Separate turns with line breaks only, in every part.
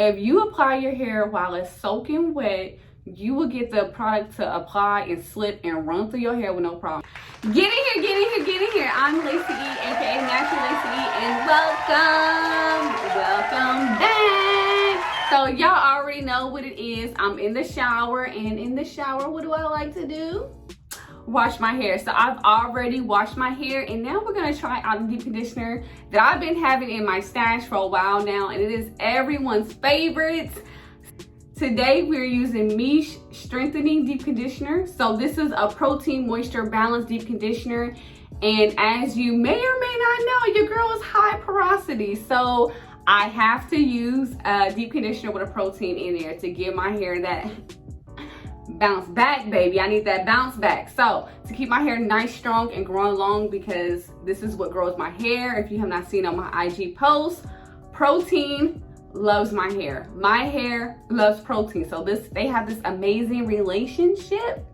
if you apply your hair while it's soaking wet, you will get the product to apply and slip and run through your hair with no problem. Get in here, get in here, get in here. I'm Lacey E, aka Natural Lacey E, and welcome back. So y'all already know what it is. I'm in the shower, and in the shower, what do I like to do? Wash my hair. So I've already washed my hair, and now we're gonna try out a deep conditioner that I've been having in my stash for a while now, and it is everyone's favorite. Today we're using Miche Strengthening Deep Conditioner. So this is a protein moisture balanced deep conditioner, and as you may or may not know, your girl is high porosity, so I have to use a deep conditioner with a protein in there to give my hair that bounce back, baby. I need that bounce back. So to keep my hair nice, strong, and growing long, because this is what grows my hair. If you have not seen on my IG posts, protein loves my hair. My hair loves protein. So they have this amazing relationship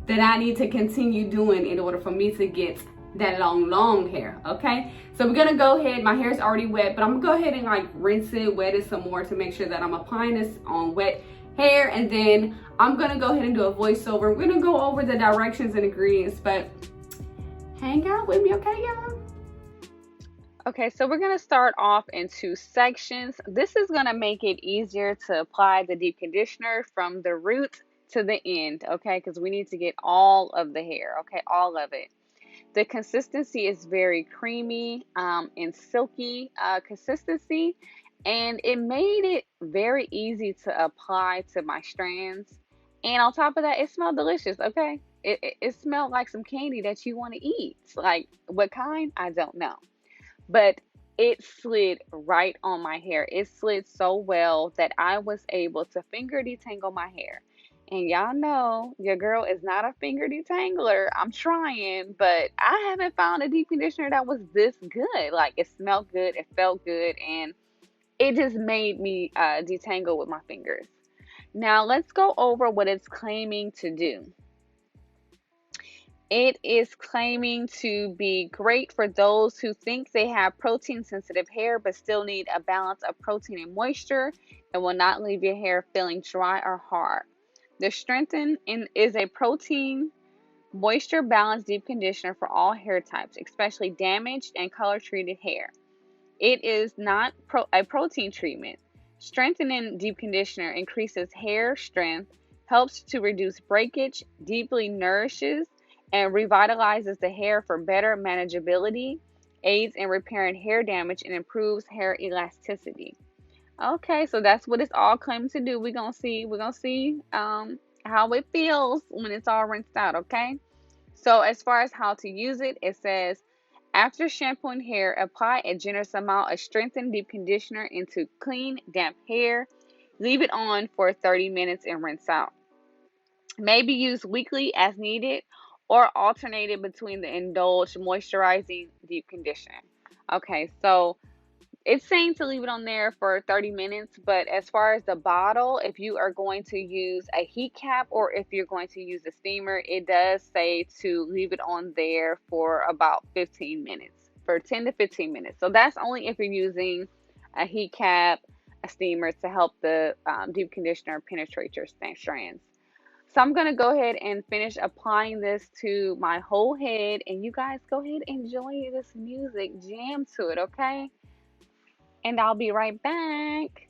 that I need to continue doing in order for me to get that long hair. Okay, so we're gonna go ahead. My hair is already wet, but I'm gonna go ahead and like rinse it, wet it some more to make sure that I'm applying this on wet hair, and then I'm gonna go ahead and do a voiceover. We're gonna go over the directions and ingredients, but hang out with me, okay, y'all?
Okay, so we're going to start off in two sections. This is going to make it easier to apply the deep conditioner from the root to the end, okay, because we need to get all of the hair, okay, all of it. The consistency is very creamy and silky consistency, and it made it very easy to apply to my strands. And on top of that, it smelled delicious, okay? It smelled like some candy that you want to eat. Like, what kind? I don't know. But it slid right on my hair. It slid so well that I was able to finger detangle my hair. And y'all know your girl is not a finger detangler. I'm trying, but I haven't found a deep conditioner that was this good. Like, it smelled good, it felt good, and it just made me detangle with my fingers. Now let's go over what it's claiming to do. It is claiming to be great for those who think they have protein sensitive hair but still need a balance of protein and moisture, and will not leave your hair feeling dry or hard. The Strengthen is a protein moisture balanced deep conditioner for all hair types, especially damaged and color treated hair. It is not a protein treatment. Strengthening deep conditioner increases hair strength, helps to reduce breakage, deeply nourishes and revitalizes the hair for better manageability, aids in repairing hair damage, and improves hair elasticity. Okay, so that's what it's all claiming to do. We're gonna see how it feels when it's all rinsed out, okay? So as far as how to use it, it says, after shampooing hair, apply a generous amount of strengthened deep conditioner into clean, damp hair. Leave it on for 30 minutes and rinse out. Maybe use weekly as needed, or alternated between the Indulge moisturizing deep conditioner. Okay, so it's saying to leave it on there for 30 minutes, but as far as the bottle, if you are going to use a heat cap or if you're going to use a steamer, it does say to leave it on there for about 15 minutes, for 10 to 15 minutes. So that's only if you're using a heat cap, a steamer, to help the deep conditioner penetrate your strands. So I'm going to go ahead and finish applying this to my whole head, and you guys go ahead and enjoy this music, jam to it, okay? And I'll be right back.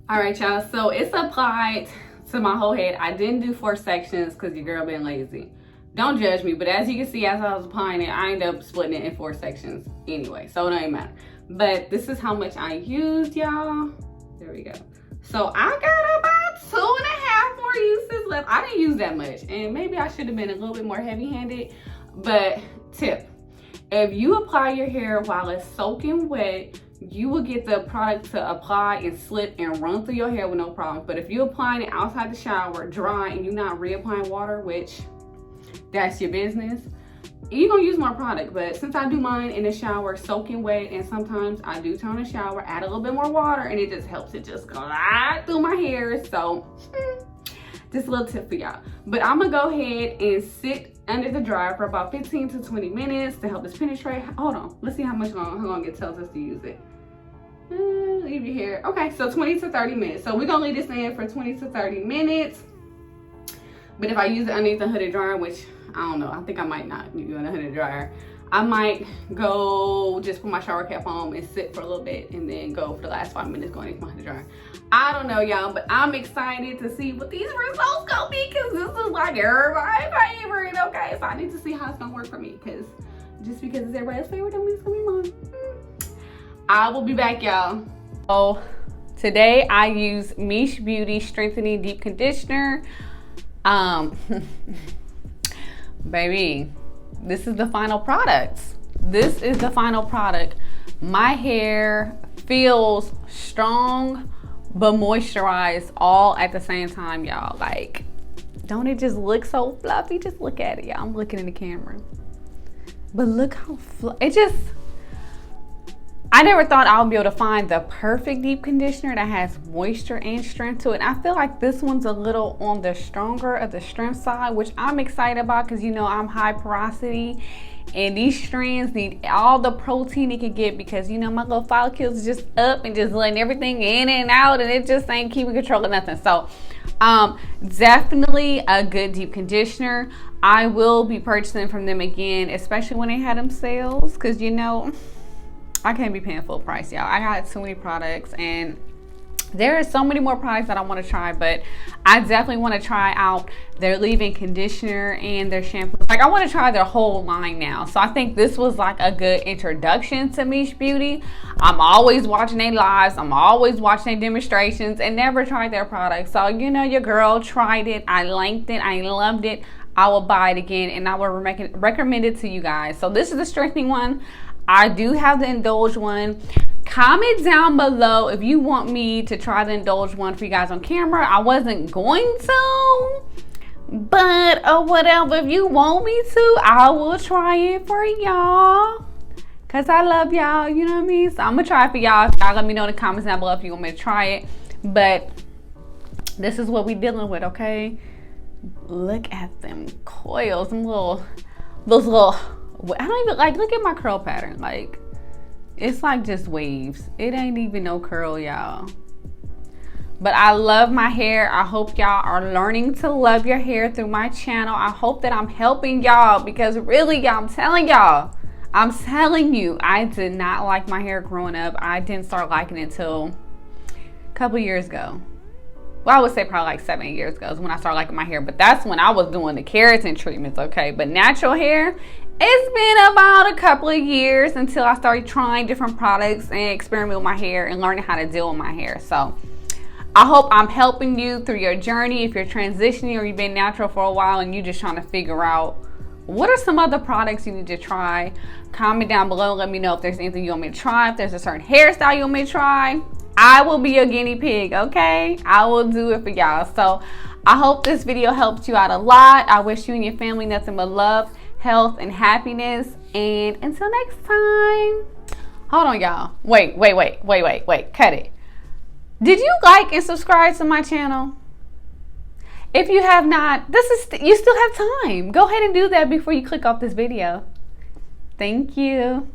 All right, y'all, so it's applied to my whole head. I didn't do 4 sections because your girl been lazy. Don't judge me, but as you can see, as I was applying it, I ended up splitting it in 4 sections anyway, so it don't even matter. But this is how much I used, y'all. There we go. So I got about 2.5 more uses left. I didn't use that much, and maybe I should have been a little bit more heavy-handed. But tip, if you apply your hair while it's soaking wet, you will get the product to apply and slip and run through your hair with no problem. But if you're applying it outside the shower, dry, and you're not reapplying water, which that's your business, you're gonna use more product. But since I do mine in the shower soaking wet, and sometimes I do turn the shower, add a little bit more water, and it just helps it just glide through my hair. So just a little tip for y'all. But I'm gonna go ahead and sit under the dryer for about 15 to 20 minutes to help this penetrate. Hold on, let's see how long it tells us to use it. Leave your hair. Okay, so 20 to 30 minutes. So we're gonna leave this in for 20 to 30 minutes. But if I use it underneath the hooded dryer, which I don't know, I think I might not use it in the hooded dryer, I might go just put my shower cap on and sit for a little bit and then go for the last 5 minutes going into my hooded dryer. I don't know, y'all, but I'm excited to see what these results gonna be, because this is like everybody's favorite. Okay, so I need to see how it's gonna work for me, because just because it's everybody's favorite don't mean it's gonna be mine. I will be back, y'all. So today I use Miche Beauty Strengthening Deep Conditioner. Baby, this is the final product. This is the final product. My hair feels strong but moisturized all at the same time, y'all. Like, don't it just look so fluffy? Just look at it, y'all. I'm looking in the camera, but look how it just, I never thought I would be able to find the perfect deep conditioner that has moisture and strength to it. I feel like this one's a little on the stronger of the strength side, which I'm excited about, because you know I'm high porosity and these strands need all the protein it can get, because you know my little follicles is just up and just letting everything in and out, and it just ain't keeping control of nothing. So definitely a good deep conditioner. I will be purchasing from them again, especially when they had them sales, because you know I can't be paying full price, y'all. I got so many products, and there are so many more products that I want to try, but I definitely want to try out their leave-in conditioner and their shampoo. Like, I want to try their whole line now. So I think this was like a good introduction to Miche Beauty. I'm always watching their lives, I'm always watching their demonstrations, and never tried their products. So you know, your girl tried it, I liked it, I loved it. I will buy it again, and I will recommend it to you guys. So this is the strengthening one. I do have the Indulge one. Comment down below if you want me to try the Indulge one for you guys on camera. I wasn't going to, but whatever. If you want me to, I will try it for y'all, because I love y'all, you know what I mean? So I'm going to try it for y'all. Y'all let me know in the comments down below if you want me to try it. But this is what we dealing with, okay? Look at them coils, those little, I don't even, like, look at my curl pattern. Like, it's like just waves. It ain't even no curl, y'all. But I love my hair. I hope y'all are learning to love your hair through my channel. I hope that I'm helping y'all, because really, y'all, I'm telling you, I did not like my hair growing up. I didn't start liking it until a couple years ago. Well, I would say probably like 7 years ago is when I started liking my hair. But that's when I was doing the keratin treatments, okay? But natural hair, it's been about a couple of years until I started trying different products and experimenting with my hair and learning how to deal with my hair. So I hope I'm helping you through your journey. If you're transitioning or you've been natural for a while and you're just trying to figure out what are some other products you need to try, comment down below. Let me know if there's anything you want me to try. If there's a certain hairstyle you want me to try, I will be your guinea pig, okay? I will do it for y'all. So I hope this video helped you out a lot. I wish you and your family nothing but love, health, and happiness. And until next time. Hold on, y'all. Wait. Cut it. Did you like and subscribe to my channel? If you have not, you still have time. Go ahead and do that before you click off this video. Thank you.